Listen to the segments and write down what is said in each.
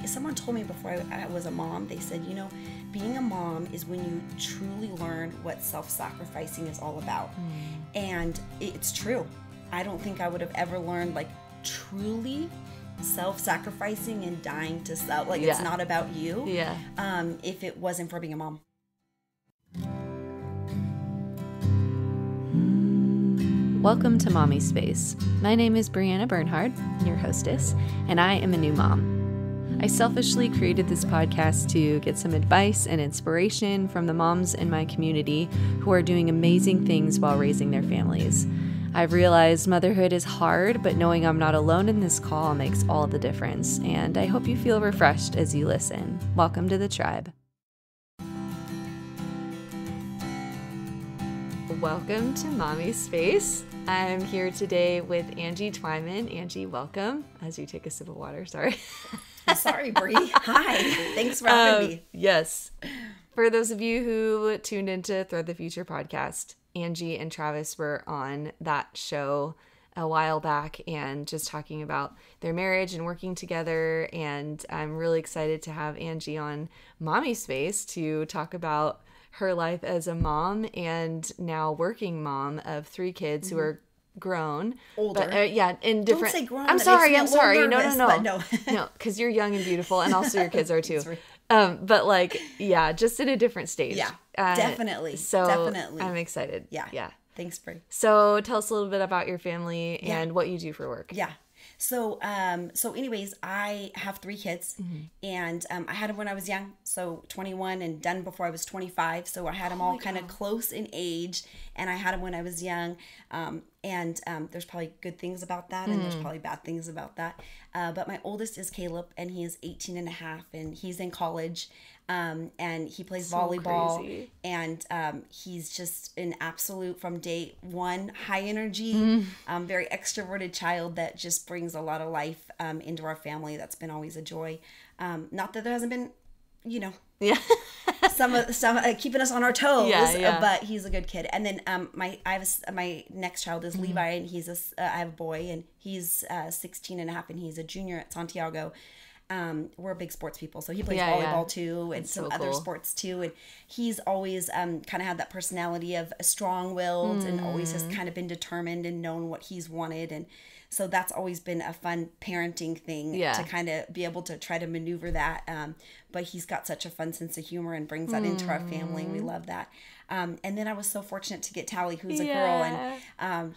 someone told me before I was a mom, they said, being a mom is when you truly learn what self-sacrificing is all about. And it's true. I don't think I would have ever learned like truly self-sacrificing and dying to self. Like it's not about you. Yeah. If it wasn't for being a mom. Welcome to Mommy Space. My name is Brianna Bernhard, your hostess, and I am a new mom. I selfishly created this podcast to get some advice and inspiration from the moms in my community who are doing amazing things while raising their families. I've realized motherhood is hard, but knowing I'm not alone in this call makes all the difference, and I hope you feel refreshed as you listen. Welcome to the tribe. Welcome to Mommy Space. I'm here today with Angie Twyman. Angie, welcome. As you take a sip of water, sorry. I'm sorry, Brie. Hi. Thanks for having me. Yes. For those of you who tuned into Thread the Future podcast, Angie and Travis were on that show a while back and just talking about their marriage and working together. And I'm really excited to have Angie on Mommy Space to talk about her life as a mom and now working mom of 3 kids who are grown. Older. But, in different... Don't say grown. I'm sorry. Nervous, No. No, because you're young and beautiful, and also your kids are too. Right. But just in a different stage. Yeah, definitely. So definitely. I'm excited. Yeah. Thanks, Brie. So tell us a little bit about your family and what you do for work. Yeah. So anyways, I have 3 kids, and I had them when I was young, so 21, and done before I was 25. So I had them all kind of close in age, and I had them when I was young. And there's probably good things about that, and there's probably bad things about that. But my oldest is Caleb, and he is 18 and a half, and he's in college. And he plays volleyball, crazy. And he's just an absolute, from day one, high energy, very extroverted child that just brings a lot of life into our family. That's been always a joy. Not that there hasn't been, some keeping us on our toes, but he's a good kid. And then my next child is Levi, and I have a boy, and he's 16 and a half, and he's a junior at Santiago. We're big sports people, so he plays volleyball too, and some other sports too. And he's always kind of had that personality of strong-willed, and always has kind of been determined and known what he's wanted. And so that's always been a fun parenting thing to kind of be able to try to maneuver that. But he's got such a fun sense of humor and brings that into our family, and we love that. And then I was so fortunate to get Tally, who's a girl, and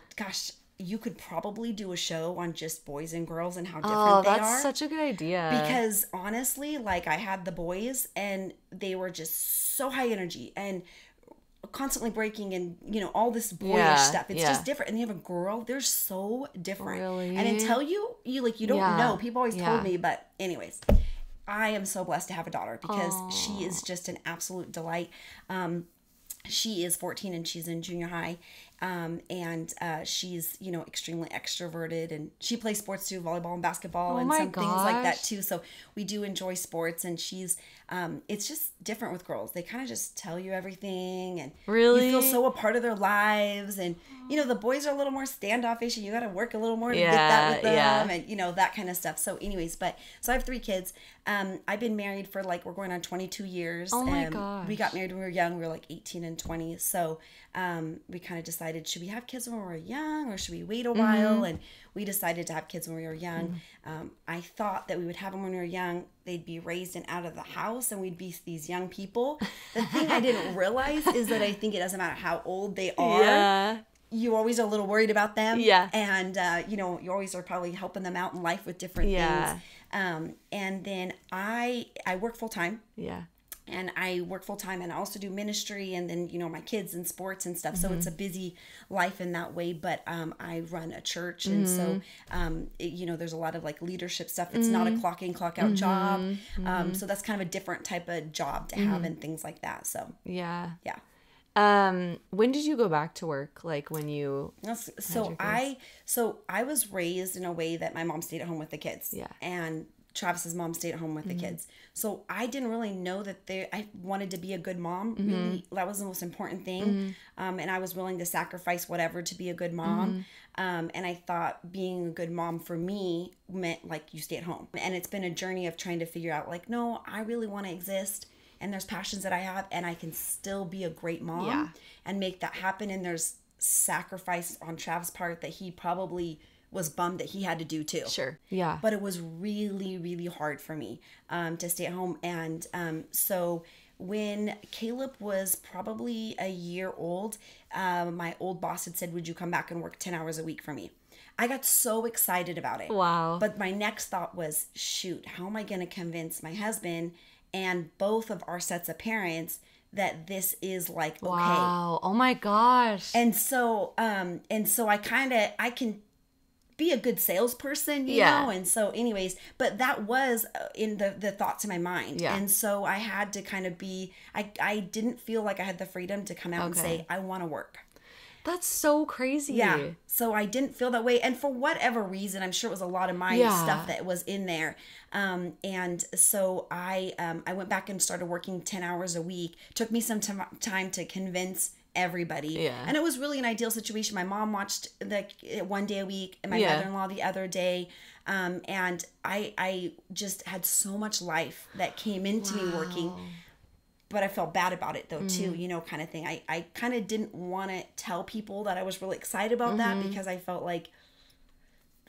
you could probably do a show on just boys and girls and how different they are. Oh, that's such a good idea. Because honestly, I had the boys, and they were just so high energy and constantly breaking, and all this boyish stuff. It's just different. And you have a girl, they're so different. Really? And until you don't know. People always told me, but anyways, I am so blessed to have a daughter because she is just an absolute delight. She is 14 and she's in junior high. And she's, extremely extroverted, and she plays sports too, volleyball and basketball and some things like that too. So we do enjoy sports, and she's, it's just different with girls. They kind of just tell you everything, and you feel so a part of their lives. And, the boys are a little more standoffish, and you got to work a little more to get that with them and, that kind of stuff. So anyways, so I have 3 kids. I've been married for we're going on 22 years. Oh my gosh. We got married when we were young. We were 18 and 20. So, we kind of decided, should we have kids when we were young, or should we wait a while? And we decided to have kids when we were young. I thought that we would have them when we were young. They'd be raised and out of the house, and we'd be these young people. The thing I didn't realize is that I think it doesn't matter how old they are. Yeah. You always are a little worried about them. Yeah. And, you always are probably helping them out in life with different things. And then I work full time. Yeah. And I work full time, and I also do ministry, and then, my kids and sports and stuff. So it's a busy life in that way. But I run a church. And so, there's a lot of leadership stuff. It's not a clock in, clock out job. So that's kind of a different type of job to have and things like that. So, yeah. When did you go back to work? When you... So I was raised in a way that my mom stayed at home with the kids. Yeah. And Travis's mom stayed at home with the kids. So I didn't really know that I wanted to be a good mom. Really, that was the most important thing. And I was willing to sacrifice whatever to be a good mom. And I thought being a good mom for me meant like you stay at home. And it's been a journey of trying to figure out like, no, I really want to exist. And there's passions that I have, and I can still be a great mom and make that happen. And there's sacrifice on Travis' part that he probably was bummed that he had to do too. Sure. Yeah. But it was really, really hard for me to stay at home. And so when Caleb was probably a year old, my old boss had said, would you come back and work 10 hours a week for me? I got so excited about it. Wow. But my next thought was, shoot, how am I going to convince my husband and both of our sets of parents that this is like, okay. Wow. Oh my gosh. And so I can be a good salesperson, you know? And so anyways, but that was in the thoughts in my mind. Yeah. And so I had to kind of I didn't feel like I had the freedom to come out and say, I want to work. That's so crazy. Yeah. So I didn't feel that way. And for whatever reason, I'm sure it was a lot of my stuff that was in there. And so I went back and started working 10 hours a week. Took me some time to convince everybody. Yeah. And it was really an ideal situation. My mom watched one day a week and my mother-in-law the other day. And I just had so much life that came into me working. But I felt bad about it though too, you know, kind of thing. I kind of didn't want to tell people that I was really excited about that because I felt like,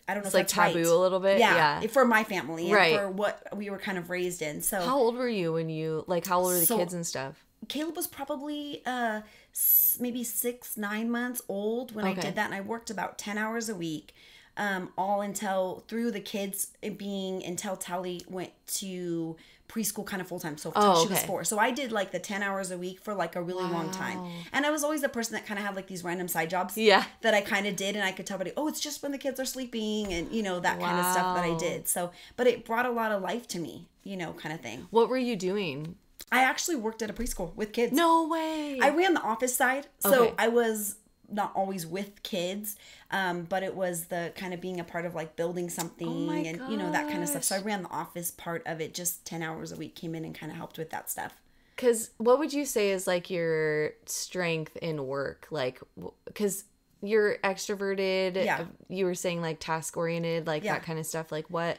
I don't know, it's if like taboo a little bit. Yeah. For my family and for what we were kind of raised in. So how old were you when you, like, how old were the kids and stuff? Caleb was probably maybe 6-9 months old when I did that. And I worked about 10 hours a week, all through the kids until Tally went to preschool kind of full time. So she was 4. So I did like the 10 hours a week for like a really long time. And I was always the person that kind of had like these random side jobs that I kind of did. And I could tell everybody, oh, it's just when the kids are sleeping and, you know, that kind of stuff that I did. So, but it brought a lot of life to me, you know, kind of thing. What were you doing? I actually worked at a preschool with kids. No way. I ran the office side. So I was not always with kids, but it was the kind of being a part of like building something and you know, that kind of stuff. So I ran the office part of it, just 10 hours a week, came in and kind of helped with that stuff. Because what would you say is like your strength in work? Like, because you're extroverted, you were saying like task oriented, like that kind of stuff. Like what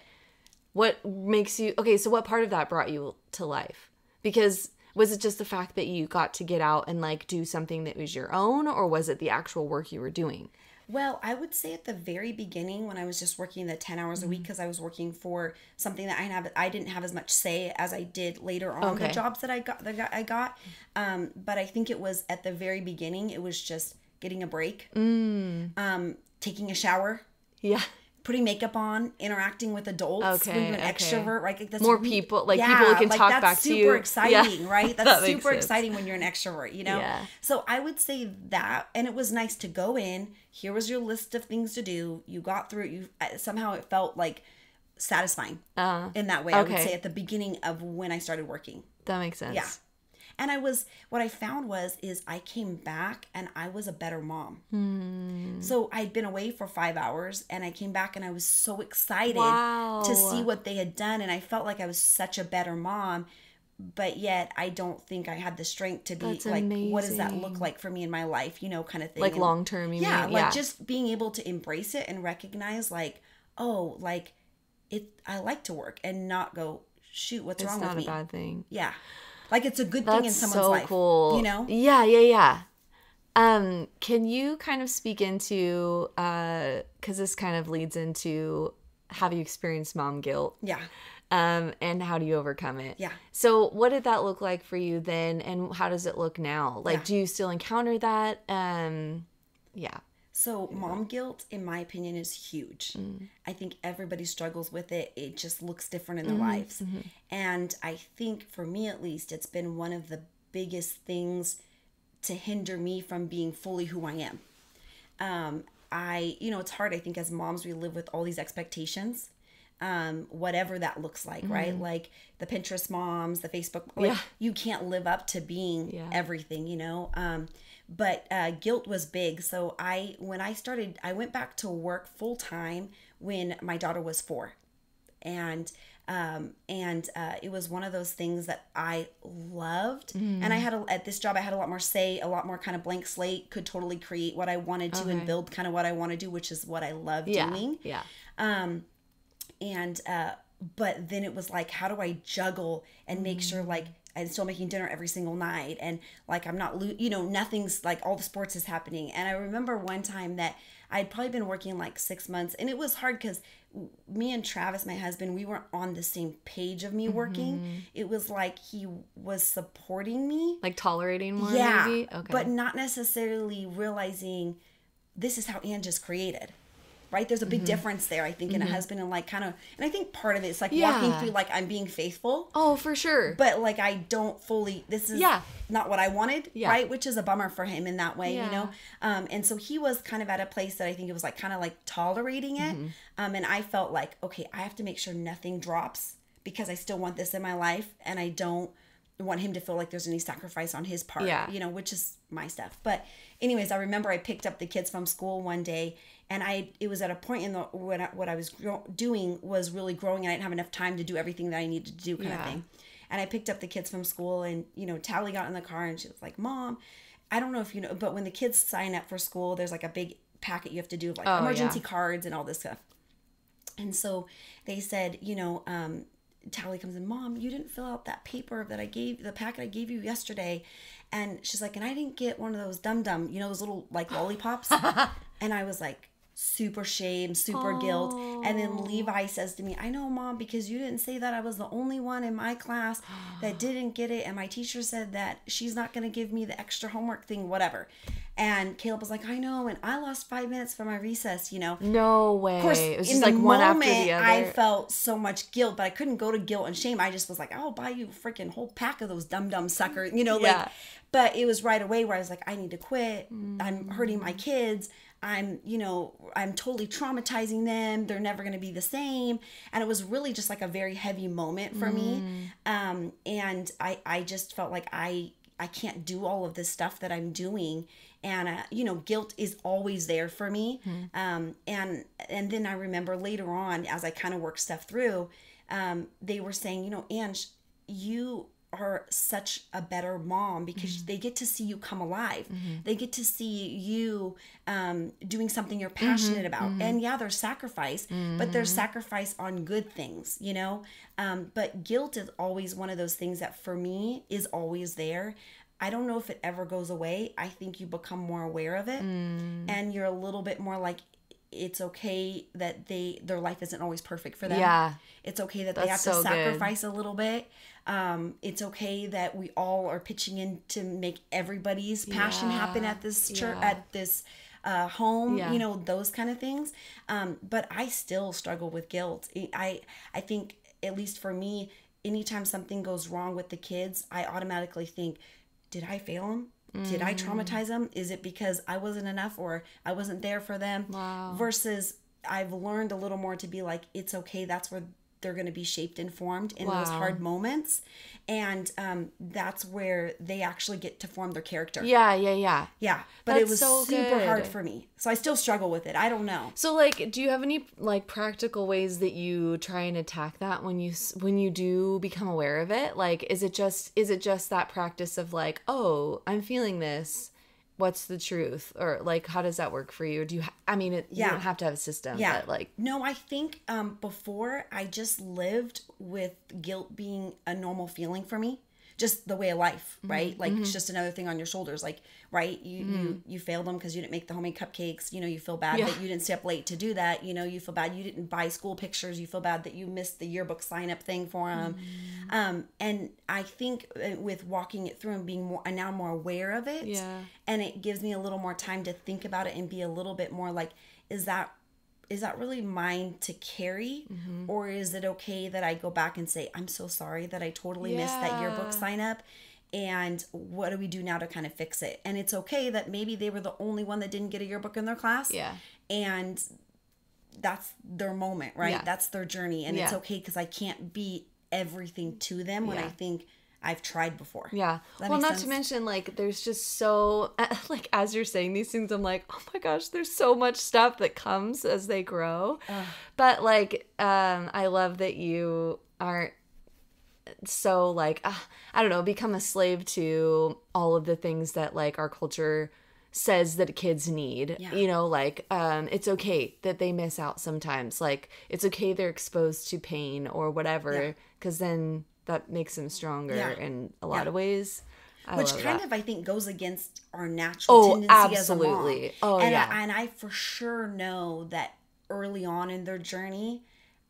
makes you, so what part of that brought you to life? Because was it just the fact that you got to get out and like do something that was your own, or was it the actual work you were doing? Well, I would say at the very beginning when I was just working the 10 hours a week, because I was working for something that I didn't have as much say as I did later on the jobs that I got. But I think it was at the very beginning, it was just getting a break, taking a shower. Yeah. Putting makeup on, interacting with adults, when you're an extrovert, right? That's more people, like people who can talk back to you. That's super exciting, right? That's super exciting when you're an extrovert, you know? Yeah. So I would say that, and it was nice to go in, here was your list of things to do, you got through it, somehow it felt like satisfying in that way, I would say at the beginning of when I started working. That makes sense. Yeah. And what I found is I came back and I was a better mom. So I'd been away for 5 hours and I came back and I was so excited to see what they had done. And I felt like I was such a better mom, but yet I don't think I had the strength to be like, amazing. What does that look like for me in my life, you know, kind of thing. Like long term, you mean? Like just being able to embrace it and recognize like, oh, like I like to work and not go, shoot, what's wrong with me? It's not a bad thing. Yeah. Like it's a good thing in someone's life. That's so cool. You know? Yeah. Can you kind of speak into, because this kind of leads into, have you experienced mom guilt? Yeah. And how do you overcome it? Yeah. So what did that look like for you then? And how does it look now? Like, do you still encounter that? Yeah. So mom guilt, in my opinion, is huge. I think everybody struggles with it. It just looks different in their lives. And I think for me, at least, it's been one of the biggest things to hinder me from being fully who I am. It's hard. I think as moms, we live with all these expectations, whatever that looks like, right? Like the Pinterest moms, the Facebook, you can't live up to being everything, you know? But guilt was big. So when I went back to work full time when my daughter was 4. And it was one of those things that I loved. And I had at this job, I had a lot more say, a lot more kind of blank slate, could totally create what I wanted to and build kind of what I want to do, which is what I love doing. Yeah. But then it was like, how do I juggle and make sure like I'm still making dinner every single night, and like I'm not, nothing's like, all the sports is happening. And I remember one time that I'd probably been working like 6 months, and it was hard because me and Travis, my husband, we weren't on the same page of me working. It was like he was supporting me, like tolerating more, maybe. Okay, but not necessarily realizing this is how Angie is created. Right? There's a big difference there, I think, in a husband and like kind of, and I think part of it is like walking through like I'm being faithful. Oh, for sure. But like I don't fully, this is not what I wanted, right? Which is a bummer for him in that way, you know? And so he was kind of at a place that I think it was like kind of like tolerating it. And I felt like, okay, I have to make sure nothing drops because I still want this in my life, and I don't want him to feel like there's any sacrifice on his part, which is my stuff. But anyways, I remember I picked up the kids from school one day, and it was at a point in what I was doing was really growing, and I didn't have enough time to do everything that I needed to do kind of thing. And I picked up the kids from school, and, Tally got in the car, and she was like, Mom, I don't know if you know, but when the kids sign up for school, there's like a big packet you have to do of like emergency cards and all this stuff. And so they said, Tally comes in, Mom, you didn't fill out that paper that the packet I gave you yesterday. And she's like, and I didn't get one of those dum-dum, those little like lollipops. And I was like, super shame, super guilt. And then Levi says to me, I know, Mom, because you didn't say that I was the only one in my class that didn't get it. And my teacher said that she's not going to give me the extra homework thing, whatever. And Caleb was like, I know. And I lost 5 minutes for my recess, No way. Of course, it was in just the like moment, one after the other. I felt so much guilt, but I couldn't go to guilt and shame. I just was like, I'll buy you a freaking whole pack of those dum-dum suckers, but it was right away where I was like, I need to quit. I'm hurting my kids. I'm totally traumatizing them. They're never going to be the same. And it was really just like a very heavy moment for me. And I just felt like I can't do all of this stuff that I'm doing. And, guilt is always there for me. And then I remember later on, as I kind of worked stuff through, they were saying, Ange, you are such a better mom because they get to see you come alive. They get to see you doing something you're passionate about. And there's sacrifice, but there's sacrifice on good things, but guilt is always one of those things that for me is always there. I don't know if it ever goes away. I think you become more aware of it and you're a little bit more like, it's okay that their life isn't always perfect for them. Yeah. It's okay that they have to sacrifice a little bit. It's okay that we all are pitching in to make everybody's passion happen at this church, at this home, those kind of things. But I still struggle with guilt. I think, at least for me, anytime something goes wrong with the kids, I automatically think, did I fail them? Did I traumatize them? Is it because I wasn't enough or I wasn't there for them? Wow. Versus I've learned a little more to be like, it's okay. That's where they're going to be shaped and formed in those hard moments. And that's where they actually get to form their character. Yeah. But that's it was so super hard for me. So I still struggle with it. I don't know. So like, do you have any like practical ways that you try and attack that when you do become aware of it? Like, is it just that practice of like, oh, I'm feeling this. What's the truth? Or like, how does that work for you? Or do you, you don't have to have a system, but like. No, I think before I just lived with guilt being a normal feeling for me. Just the way of life, right? Like it's just another thing on your shoulders. Like, right? You failed them because you didn't make the homemade cupcakes. You feel bad that you didn't stay up late to do that. You feel bad you didn't buy school pictures. You feel bad that you missed the yearbook sign up thing for them. And I think with walking it through and being now more aware of it, and it gives me a little more time to think about it and be a little bit more like, is that really mine to carry? Or is it okay that I go back and say, I'm so sorry that I totally missed that yearbook sign up, and what do we do now to kind of fix it? And it's okay that maybe they were the only one that didn't get a yearbook in their class. And that's their moment, right? That's their journey. And it's okay because I can't be everything to them when I think I've tried before. Yeah. Well, not to mention, like, there's just so, like, as you're saying these things, I'm like, oh my gosh, there's so much stuff that comes as they grow. But, like, I love that you aren't so, like, I don't know, become a slave to all of the things that, like, our culture says that kids need. Yeah. You know, like, it's okay that they miss out sometimes. Like, it's okay they're exposed to pain or whatever, because then that makes them stronger in a lot of ways. Which kind of, I think, goes against our natural tendency as a mom. And I for sure know that early on in their journey,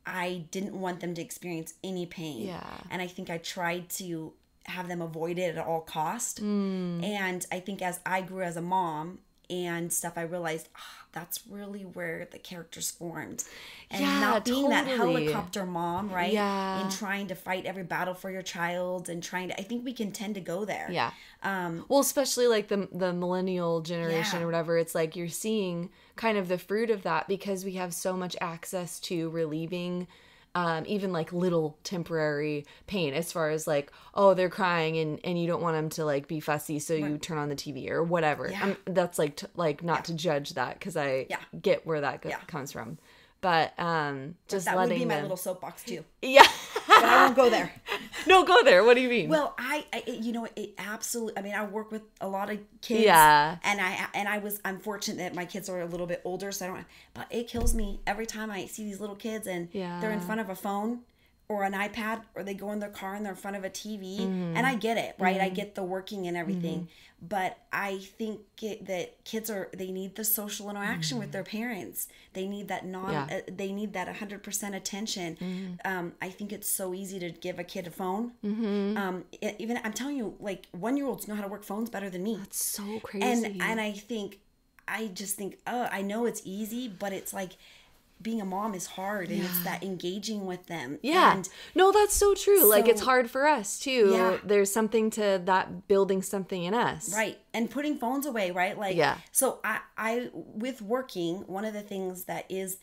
I didn't want them to experience any pain. Yeah. And I think I tried to have them avoid it at all cost. And I think as I grew as a mom and stuff, I realized that's really where the character's formed. And not being that helicopter mom, right? Yeah. And trying to fight every battle for your child and trying to, I think we can tend to go there. Yeah. Well, especially like the millennial generation or whatever, it's like you're seeing kind of the fruit of that because we have so much access to relieving even like little temporary pain, as far as like, oh, they're crying and you don't want them to like be fussy, so you turn on the TV or whatever. Yeah. That's like not to judge that, because I get where that comes from. But just that letting would be my little soapbox too. Yeah. But I won't go there. No, go there. What do you mean? Well, it absolutely, I mean, I work with a lot of kids. Yeah. And I'm fortunate that my kids are a little bit older, so I don't, but it kills me every time I see these little kids and they're in front of a phone or an iPad, or they go in their car and they're in front of a TV. And I get it, right? I get the working and everything. But I think that kids they need the social interaction with their parents. They need that they need that 100% attention. I think it's so easy to give a kid a phone. Even, I'm telling you, like 1-year-olds know how to work phones better than me. That's so crazy. And I just think, I know it's easy, but it's like, being a mom is hard, and it's that engaging with them. Yeah. And no, that's so true. So, like, it's hard for us too. Yeah. There's something to that, building something in us. Right. And putting phones away, right? Like, so I with working, one of the things that is,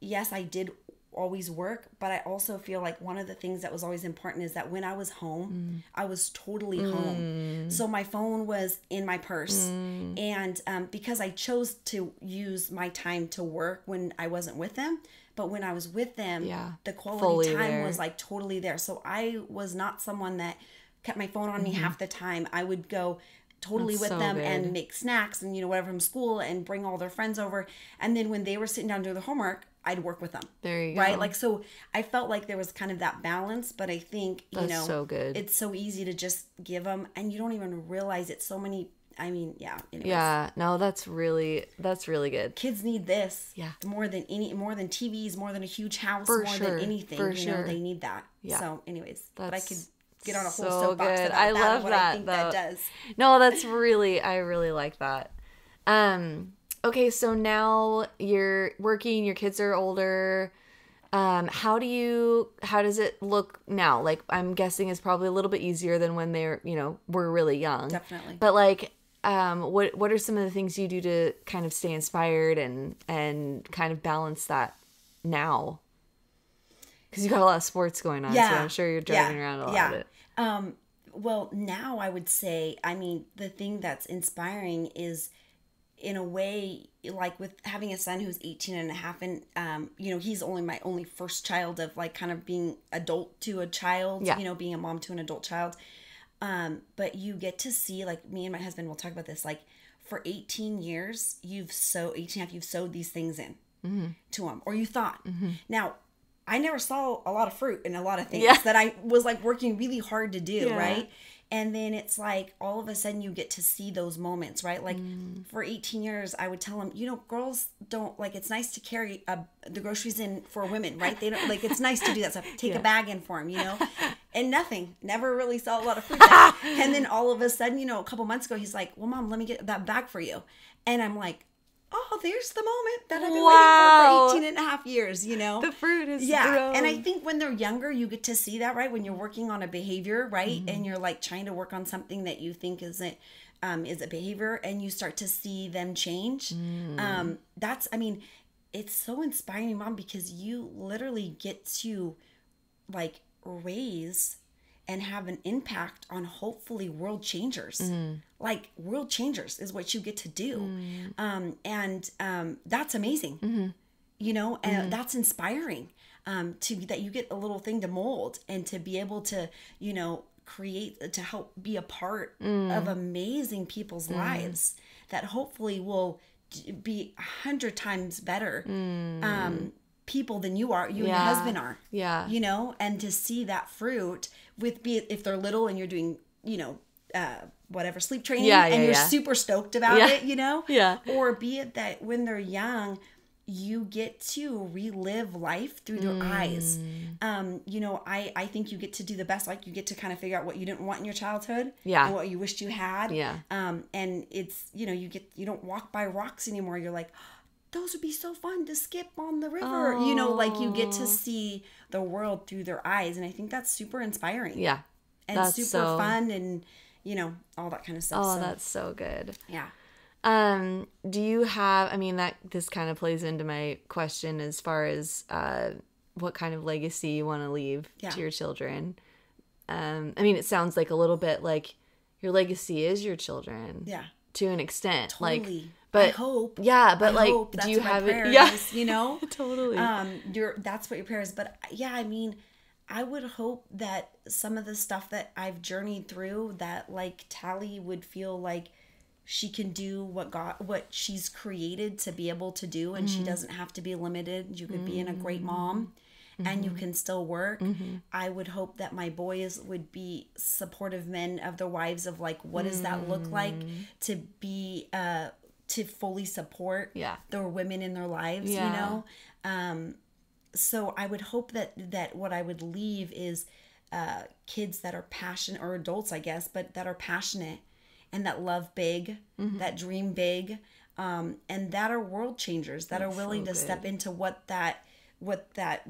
yes, I did always work, but I also feel like one of the things that was always important is that when I was home, I was totally home. So my phone was in my purse. And because I chose to use my time to work when I wasn't with them, but when I was with them, the quality time was like totally there. So I was not someone that kept my phone on me half the time. I would go totally with them and make snacks and, whatever from school and bring all their friends over. And then when they were sitting down to do the homework, I'd work with them. There you go. Right? Like, so I felt like there was kind of that balance, but I think, that's so good. It's so easy to just give them, and you don't even realize it's so many, anyways. Yeah, no, that's really good. Kids need this. Yeah. More than TVs, more than a huge house, than anything. For sure. They need that. Yeah. So anyways, but I could get on a whole soapbox about I love what that, I think that does. No, that's really, I really like that. Okay, so now you're working, your kids are older. How does it look now? Like, I'm guessing it's probably a little bit easier than when they're, were really young. Definitely. But like, what are some of the things you do to kind of stay inspired and kind of balance that now? Because you got a lot of sports going on, so I'm sure you're driving around a lot of it. Well, now I would say, the thing that's inspiring is, in a way, like with having a son who's 18 and a half, and he's only my only first child of like kind of being adult to a child, being a mom to an adult child. But you get to see, like, me and my husband will talk about this, like, for 18 years, you've sowed these things in to him, or you thought. Now, I never saw a lot of fruit in a lot of things that I was like working really hard to do, right? And then it's like all of a sudden you get to see those moments, right? Like for 18 years, I would tell him, girls don't, like, it's nice to carry the groceries in for women, right? They don't, like, it's nice to do that stuff. Take a bag in for him, and never really saw a lot of fruit there. And then all of a sudden, a couple months ago, he's like, well, Mom, let me get that bag for you. And I'm like, oh, there's the moment that I've been waiting for 18 and a half years, The fruit is grown. And I think when they're younger, you get to see that, right? When you're working on a behavior, right? And you're like trying to work on something that you think is a behavior, and you start to see them change. It's so inspiring, Mom, because you literally get to like raise and have an impact on hopefully world changers. Like world changers is what you get to do. And that's amazing, you know, and that's inspiring, that you get a little thing to mold and to be able to, you know, create, to help be a part of amazing people's lives that hopefully will be 100 times better people than you are, you and your husband are. Yeah. You know, and to see that fruit with, be it if they're little and you're doing, you know, whatever, sleep training, and you're super stoked about it, you know? Yeah. Or be it that when they're young, you get to relive life through their eyes. You know, I think you get to do the best. Like, you get to kind of figure out what you didn't want in your childhood. Yeah. And what you wished you had. Yeah. And it's, you know, you don't walk by rocks anymore. You're like, those would be so fun to skip on the river. Oh. You know, like, you get to see the world through their eyes. And I think that's super inspiring. Yeah. And that's super fun and, you know, all that kind of stuff. Oh, that's so good. Yeah. Do you have, I mean, this kind of plays into my question as far as what kind of legacy you want to leave to your children. I mean, it sounds like a little bit like your legacy is your children. Yeah. To an extent. Totally. Like, but I hope. Yeah, but like, do you have it? Yeah. You know? Totally. That's what your prayer is. But yeah, I mean, I would hope that some of the stuff that I've journeyed through, that like Tally would feel like she can do what she's created to be able to do, and she doesn't have to be limited. You could be a great mom and you can still work. I would hope that my boys would be supportive men of their wives, of like, what does that look like to be to fully support their women in their lives, you know? So I would hope that what I would leave is kids that are passionate, or adults, I guess, but that are passionate and that love big, that dream big, and that are world changers, that are willing to step into what that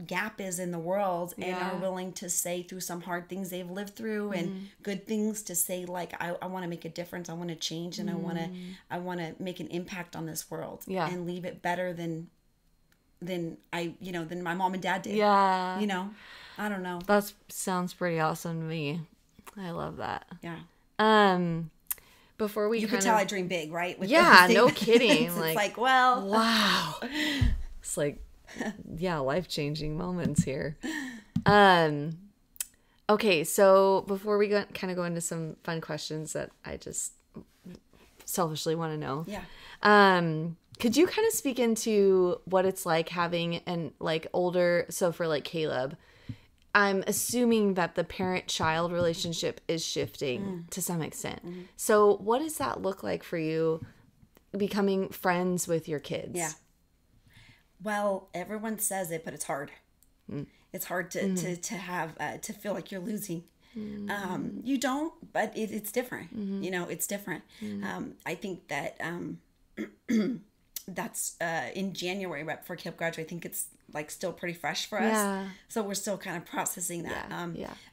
gap is in the world, and are willing to say through some hard things they've lived through and good things, to say like, I want to make a difference, I want to change, and I want to make an impact on this world and leave it better than my mom and dad did. Yeah. You know, I don't know. That sounds pretty awesome to me. I love that. Yeah. Before we you could tell I dream big, right? With no kidding. It's like, well, wow. It's like, life-changing moments here. Okay, so before we kind of go into some fun questions that I just selfishly want to know. Yeah. Could you kind of speak into what it's like having an older, so for like Caleb, I'm assuming that the parent-child relationship is shifting to some extent. So what does that look like for you, becoming friends with your kids? Yeah. Well, everyone says it, but it's hard. It's hard to have, to feel like you're losing. You don't, but it's different. You know, it's different. I think that that's in January, right before Caleb graduated. I think it's like still pretty fresh for us. So we're still kind of processing that.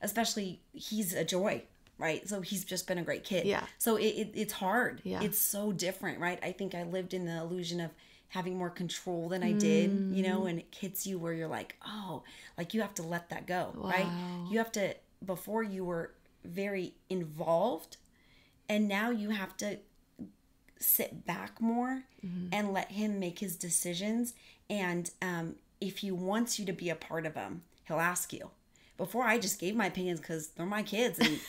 Especially he's a joy, right? So he's just been a great kid. Yeah. So it's hard. Yeah. It's so different, right? I think I lived in the illusion of having more control than I did, you know, and it hits you where you're like, oh, like you have to let that go, right? You have to, before you were very involved, and now you have to sit back more and let him make his decisions. And if he wants you to be a part of them, he'll ask you. Before, I just gave my opinions because they're my kids and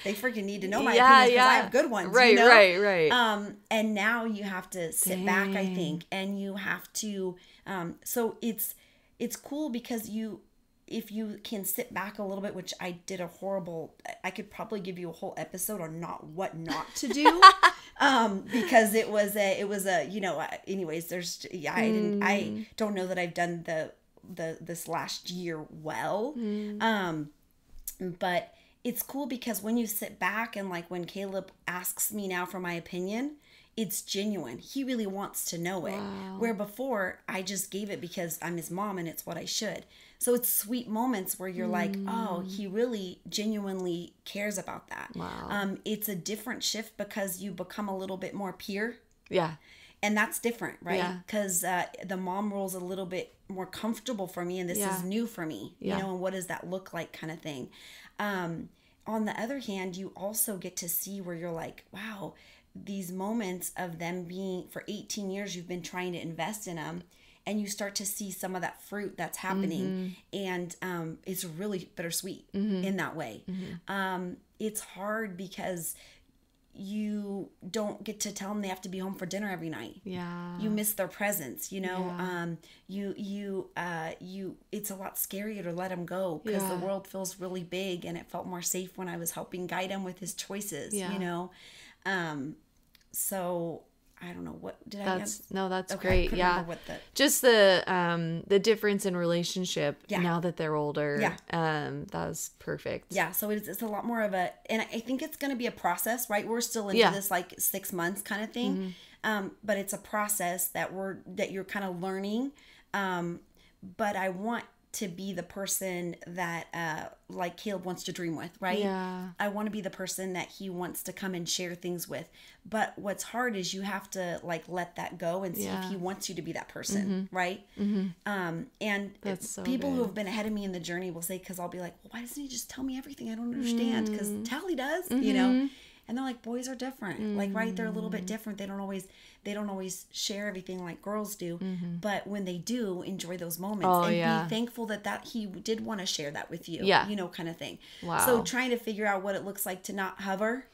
they freaking need to know my opinions because I have good ones. Right, you know? right. And now you have to sit back, I think, and you have to. So it's cool because if you can sit back a little bit, which I did I could probably give you a whole episode on what not to do. Because it was a you know, anyways, I don't know that I've done this last year well. But it's cool because when you sit back and like when Caleb asks me now for my opinion, it's genuine. He really wants to know it. Wow. Where before I just gave it because I'm his mom and it's what I should. So it's sweet moments where you're like, oh, he really genuinely cares about that. Wow. It's a different shift because you become a little bit more peer. Yeah. And that's different, right? Because the mom role's a little bit more comfortable for me and this is new for me, you know, and what does that look like kind of thing. on the other hand, you also get to see where you're like, wow, these moments of them being, for 18 years, you've been trying to invest in them, and you start to see some of that fruit that's happening. And it's really bittersweet in that way. It's hard because you don't get to tell them they have to be home for dinner every night. Yeah. You miss their presence, you know. It's a lot scarier to let him go because the world feels really big, and it felt more safe when I was helping guide him with his choices, you know. So I don't know, what did I answer? No, that's Okay, great. Yeah. Just the difference in relationship now that they're older. Yeah. That was perfect. Yeah. So it's a lot more of a, and I think it's going to be a process, right? We're still into this like 6 months kind of thing. But it's a process that you're kind of learning. But I want to be the person that like Caleb wants to dream with, right? Yeah. I want to be the person that he wants to come and share things with. But what's hard is you have to like let that go and see if he wants you to be that person, right? And That's people so who have been ahead of me in the journey will say, because I'll be like, well, why doesn't he just tell me everything? I don't understand. Because Tally does, you know? And they're like, boys are different. Like, right? They're a little bit different. They don't always share everything like girls do. But when they do, enjoy those moments and be thankful that he did want to share that with you. Yeah. You know, kind of thing. Wow. So trying to figure out what it looks like to not hover,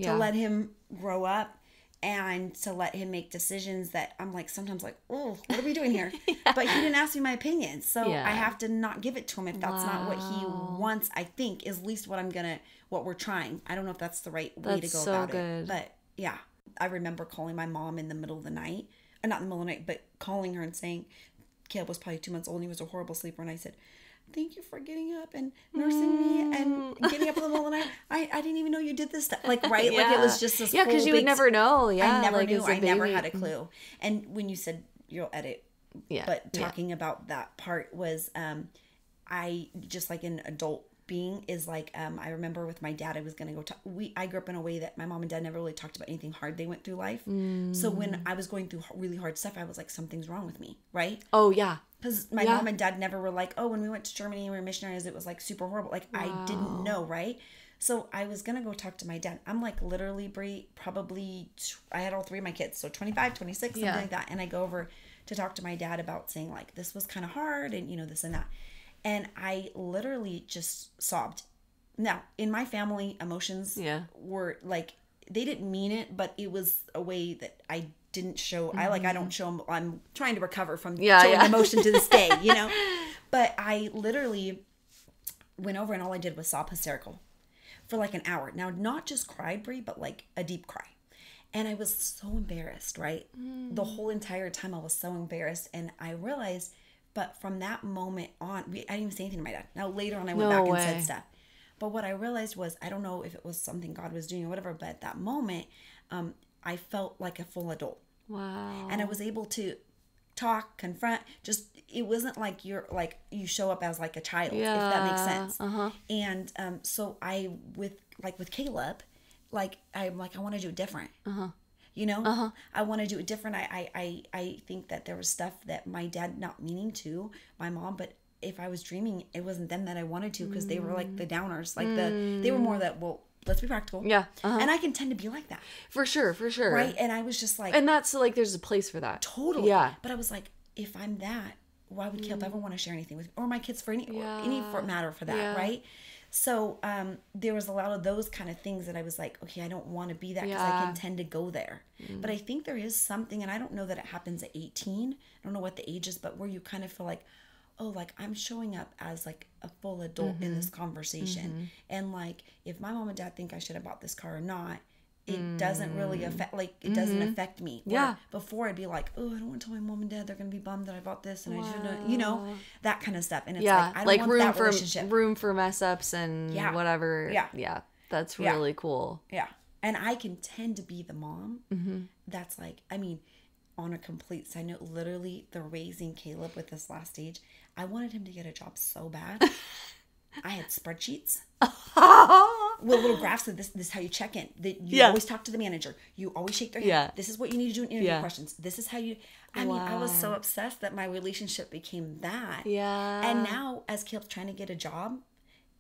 to let him grow up, and to let him make decisions that I'm like, sometimes like, oh, what are we doing here? But he didn't ask me my opinion. So I have to not give it to him if that's not what he wants, I think, is at least what we're trying. I don't know if that's the right way to go about it. But yeah, I remember calling my mom in the middle of the night, or not in the middle of the night, but calling her and saying, Caleb was probably 2 months old and he was a horrible sleeper. And I said, thank you for getting up and nursing me and getting up in the middle of the night. I didn't even know you did this stuff. Like, right? Like, it was just this whole because you would never know. Yeah. I never knew. I never baby. had a clue. And when you said you'll edit, but talking about that part was, I just like an adult being is like, I remember with my dad, I was going to go I grew up in a way that my mom and dad never really talked about anything hard they went through life. So when I was going through really hard stuff, I was like, something's wrong with me. Right. Oh yeah. Because my mom and dad never were like, oh, when we went to Germany and we were missionaries, it was like super horrible. Like, I didn't know, right? So I was going to go talk to my dad. I'm like literally, Brie, probably, I had all 3 of my kids. So 25, 26, something like that. And I go over to talk to my dad about saying like, this was kind of hard and, you know, this and that. And I literally just sobbed. Now, in my family, emotions were like, they didn't mean it, but it was a way that I didn't show. I don't show them. I'm trying to recover from showing emotion to this day, you know. But I literally went over and all I did was sob hysterical for like an hour. Now, not just cried, Brie, but like a deep cry. And I was so embarrassed, right? The whole entire time I was so embarrassed. And I realized, but from that moment on, I didn't even say anything to my dad. Now, later on, I went back and said stuff. But what I realized was, I don't know if it was something God was doing or whatever, but at that moment, I felt like a full adult. Wow. And I was able to talk, confront, just, it wasn't like you show up as like a child, if that makes sense. And so with Caleb, like, I'm like, I want to do it different. You know, I want to do it different. I think that there was stuff that my dad, not meaning to, my mom, but if I was dreaming, it wasn't them that I wanted to, because they were like the downers, like they were more that, well, let's be practical. Yeah. And I can tend to be like that. For sure. Right. And I was just like, and that's like, there's a place for that. Totally. Yeah. But I was like, if I'm that, why would Caleb ever want to share anything with me, or my kids for any matter for that. Right. So there was a lot of those kind of things that I was like, okay, I don't want to be that, because I can tend to go there. But I think there is something, and I don't know that it happens at 18. I don't know what the age is, but where you kind of feel like, oh, like I'm showing up as like a full adult in this conversation. And like, if my mom and dad think I should have bought this car or not, it doesn't really affect, like, it doesn't affect me. Where before I'd be like, oh, I don't want to tell my mom and dad, they're going to be bummed that I bought this and I shouldn't, you know, that kind of stuff. And it's like, I don't want that relationship. Room for mess ups and whatever. Yeah. That's really cool. Yeah. And I can tend to be the mom that's like, I mean, on a complete side note, literally the raising Caleb with this last stage, I wanted him to get a job so bad. I had spreadsheets with little graphs of this is how you check in. That you always talk to the manager. You always shake their hand. Yeah. This is what you need to do in interview questions. This is how you... I mean, I was so obsessed that my relationship became that. Yeah. And now, as Caleb's trying to get a job,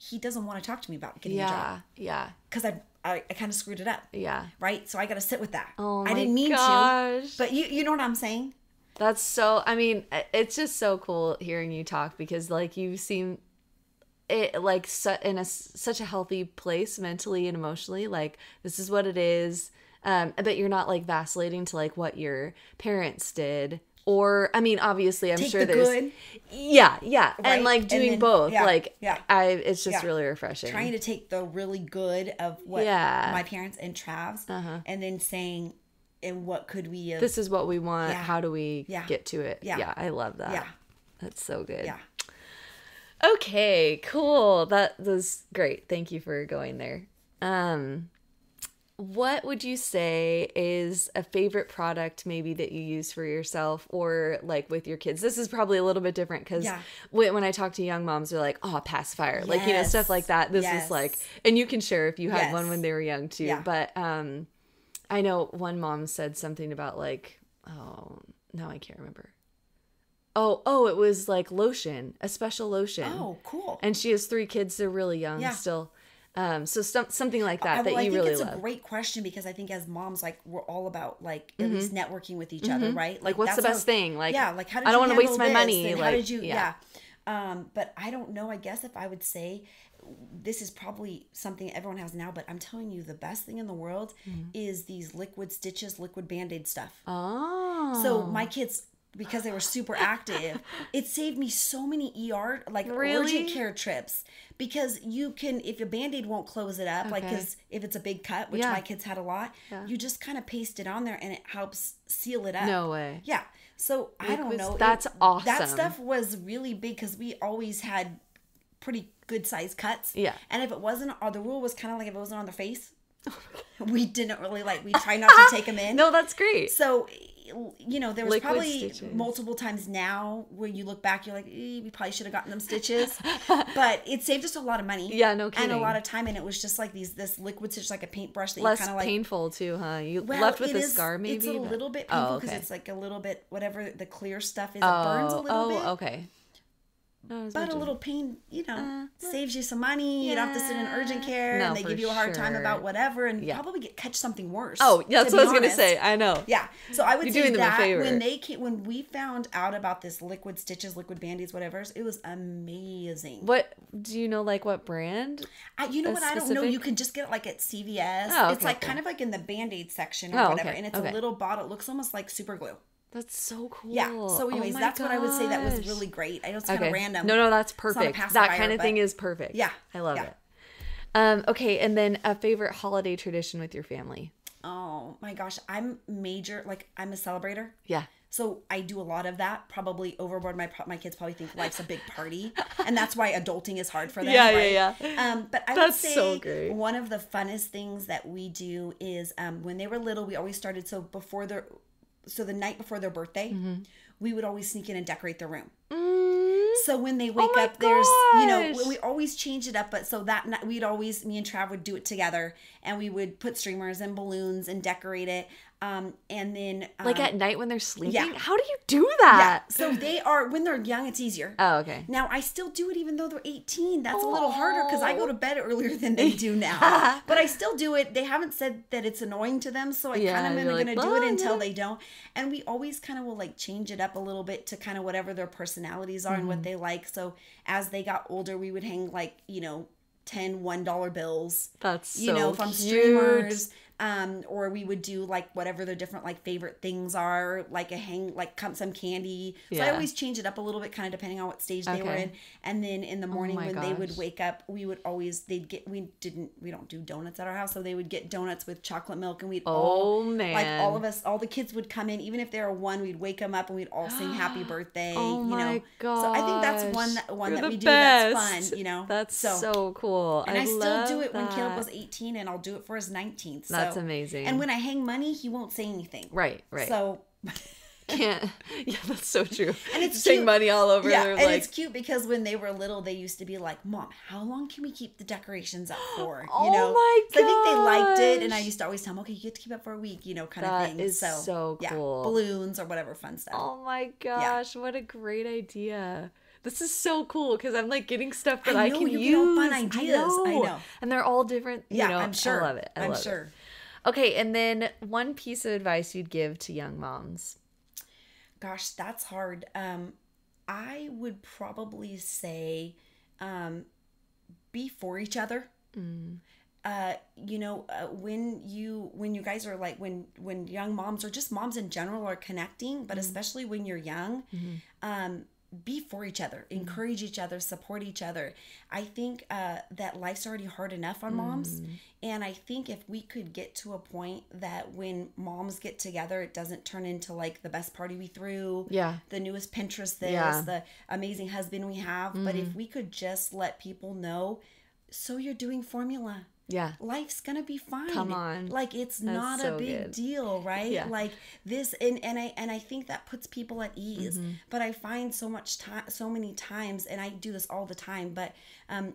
he doesn't want to talk to me about getting a job. Yeah. Because I kind of screwed it up. Yeah. Right? So I got to sit with that. Oh my I didn't mean to. But you know what I'm saying? That's so, I mean, it's just so cool hearing you talk because like you seem it like in such a healthy place mentally and emotionally. Like this is what it is. But you're not like vacillating to like what your parents did. Or, I mean, obviously, I'm sure there's good. Yeah. Right? And like doing and then, both. It's just really refreshing. Trying to take the really good of what my parents and Trav's and then saying, and what could we have. This is what we want. Yeah. How do we get to it? Yeah. I love that. Yeah. That's so good. Yeah. Okay, cool. That was great. Thank you for going there. What would you say is a favorite product maybe that you use for yourself or like with your kids? This is probably a little bit different because when I talk to young moms, they're like, oh, pacifier. Yes. Like, you know, stuff like that. This is like, and you can share if you had one when they were young too. Yeah. But I know one mom said something about like, oh, no, I can't remember. Oh, it was like lotion, a special lotion. Oh, cool. And she has 3 kids. They're really young still. So something like that you really love. I think it's a great question because I think as moms, like we're all about like at least networking with each other, right? Like what's the best thing? Like like how did I don't want to waste my money. Like, how did you? But I don't know. I guess if I would say this is probably something everyone has now, but I'm telling you, the best thing in the world is these liquid stitches, liquid Band-Aid stuff. Oh, so my kids. Because they were super active, it saved me so many ER, like urgent care trips. Because you can, if your Band-Aid won't close it up, like, because if it's a big cut, which my kids had a lot, you just kind of paste it on there and it helps seal it up. No way. Yeah. So I don't know. That's awesome. That stuff was really big because we always had pretty good sized cuts. Yeah. And if it wasn't, the rule was kind of like if it wasn't on their face, we didn't really we try not to take them in. No, that's great. So, you know, there was liquid probably stitches. Multiple times now where you look back, you're like, we probably should have gotten them stitches. But it saved us a lot of money. Yeah, no kidding. And a lot of time. And it was just like this liquid stitch, like a paintbrush that less you kind of like. Painful too, huh? You left with a scar maybe? It's a little bit painful because it's like a little bit, whatever the clear stuff is, it burns a little bit. Oh, okay. But a little pain, you know, saves you some money. You don't have to sit in urgent care, and they give you a hard time about whatever, and probably catch something worse. Oh, that's what I was gonna say. I know. Yeah, so I would You're say doing them that a favor. when we found out about this liquid stitches, liquid Band-Aids, whatever, it was amazing. What do you know? Like what brand? You know what? I don't know. You can just get it like at CVS. Oh, okay, it's like kind of like in the Band-Aid section or whatever, and it's a little bottle. It looks almost like super glue. That's so cool. Yeah. So anyways, that's what I would say that was really great. I know it's kind of random. No, that's perfect. That kind of thing is perfect. Yeah. I love it. Okay. And then a favorite holiday tradition with your family. Oh my gosh. I'm a celebrator. Yeah. So I do a lot of that, probably overboard. My kids probably think life's a big party, and that's why adulting is hard for them. Yeah. But I would say so great. One of the funnest things that we do is when they were little, we always started, so the night before their birthday, we would always sneak in and decorate their room. So when they wake up, there's, we always change it up. But so that night, me and Trav would do it together, and we would put streamers and balloons and decorate it. And then like at night when they're sleeping. Yeah. How do you do that? Yeah. So when they're young, it's easier. Oh, okay. Now I still do it even though they're 18. That's a little harder because I go to bed earlier than they do now. But I still do it. They haven't said that it's annoying to them, so I kind of am going to do it until they don't. And we always kind of will like change it up a little bit to kind of whatever their personalities are and what they like. So as they got older, we would hang like, 10 $1 bills. That's so from cute. Streamers. Or we would do like whatever their different like favorite things are, like some candy. So I always change it up a little bit, kind of depending on what stage they were in. And then in the morning when they would wake up, we don't do donuts at our house, so they would get donuts with chocolate milk, and we'd all the kids would come in, even if they were one, we'd wake them up and we'd all sing happy birthday. My gosh. So I think that's one that we do best. that's fun. That's so cool. And I still do it when Caleb was 18, and I'll do it for his 19th. So. That's amazing. And when I hang money, he won't say anything. Right. So can't. Yeah, that's so true. And it's cute. Money all over. Yeah, and it's cute because when they were little, they used to be like, "Mom, how long can we keep the decorations up for?" Oh my gosh. So I think they liked it, and I used to always tell them, "Okay, you get to keep it up for a week," kind of thing. That is so cool. Balloons or whatever fun stuff. Oh my gosh, what a great idea. This is so cool because I'm like getting stuff that I can use. Get all fun ideas. I know. And they're all different. You know, I'm sure. I love it. I'm sure. Okay, and then one piece of advice you'd give to young moms. Gosh, that's hard. I would probably say be for each other. When you guys are like, when young moms or just moms in general are connecting, but especially when you're young, be for each other, encourage each other, support each other. I think that life's already hard enough on moms. And I think if we could get to a point that when moms get together, it doesn't turn into like the best party we threw, the newest Pinterest the amazing husband we have. But if we could just let people know, so you're doing formula. Yeah. Life's going to be fine. Come on. Like, it's not a big deal, right? Yeah. Like this, and I think that puts people at ease. But I find so many times, and I do this all the time, but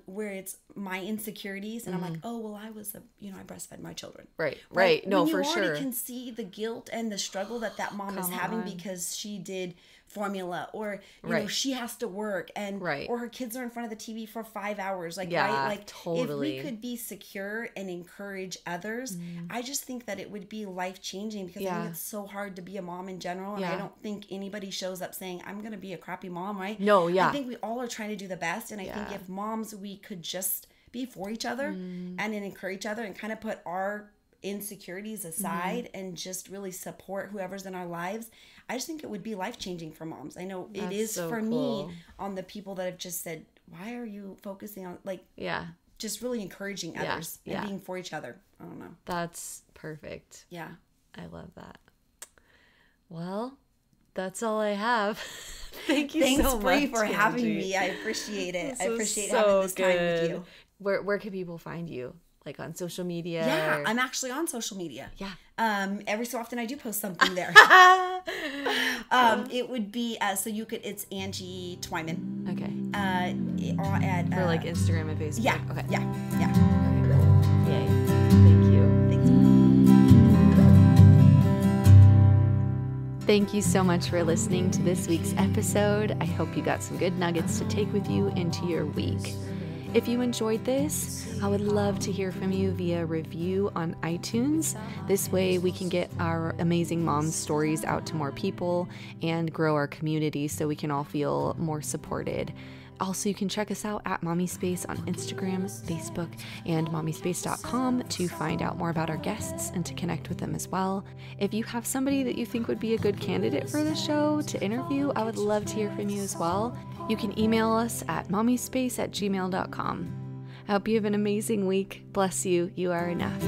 where it's my insecurities, and I'm like, oh, well, I breastfed my children. Right. Like, right. No, for sure. You already can see the guilt and the struggle that mom is having because she did formula, or you know, she has to work, and or her kids are in front of the TV for 5 hours, like like totally. If we could be secure and encourage others, I just think that it would be life changing, because I think it's so hard to be a mom in general, and I don't think anybody shows up saying I'm gonna be a crappy mom, right? No, I think we all are trying to do the best, and I think if moms, we could just be for each other and then encourage each other and kind of put our insecurities aside and just really support whoever's in our lives. I just think it would be life-changing for moms. I know it is so for me, on the people that have just said, why are you focusing on, like, just really encouraging others and being for each other. I don't know. That's perfect. Yeah. I love that. Well, that's all I have. Thanks so much for having me. I appreciate it. I appreciate having this time with you. Where can people find you? Like on social media? Yeah, I'm actually on social media. Yeah. Every so often I do post something there. It would be it's Angie Twyman. Okay. For like Instagram and Facebook. Yeah. Okay. Yeah. Yeah. Okay, cool. Yay. Thank you. Thanks. Thank you so much for listening to this week's episode. I hope you got some good nuggets to take with you into your week. If you enjoyed this, I would love to hear from you via review on iTunes. This way we can get our amazing moms' stories out to more people and grow our community so we can all feel more supported. Also, you can check us out at Mommy Space on Instagram, Facebook, and mommyspace.com to find out more about our guests and to connect with them as well. If you have somebody that you think would be a good candidate for the show to interview, I would love to hear from you as well. You can email us at mommyspace@gmail.com. I hope you have an amazing week. Bless you. You are enough.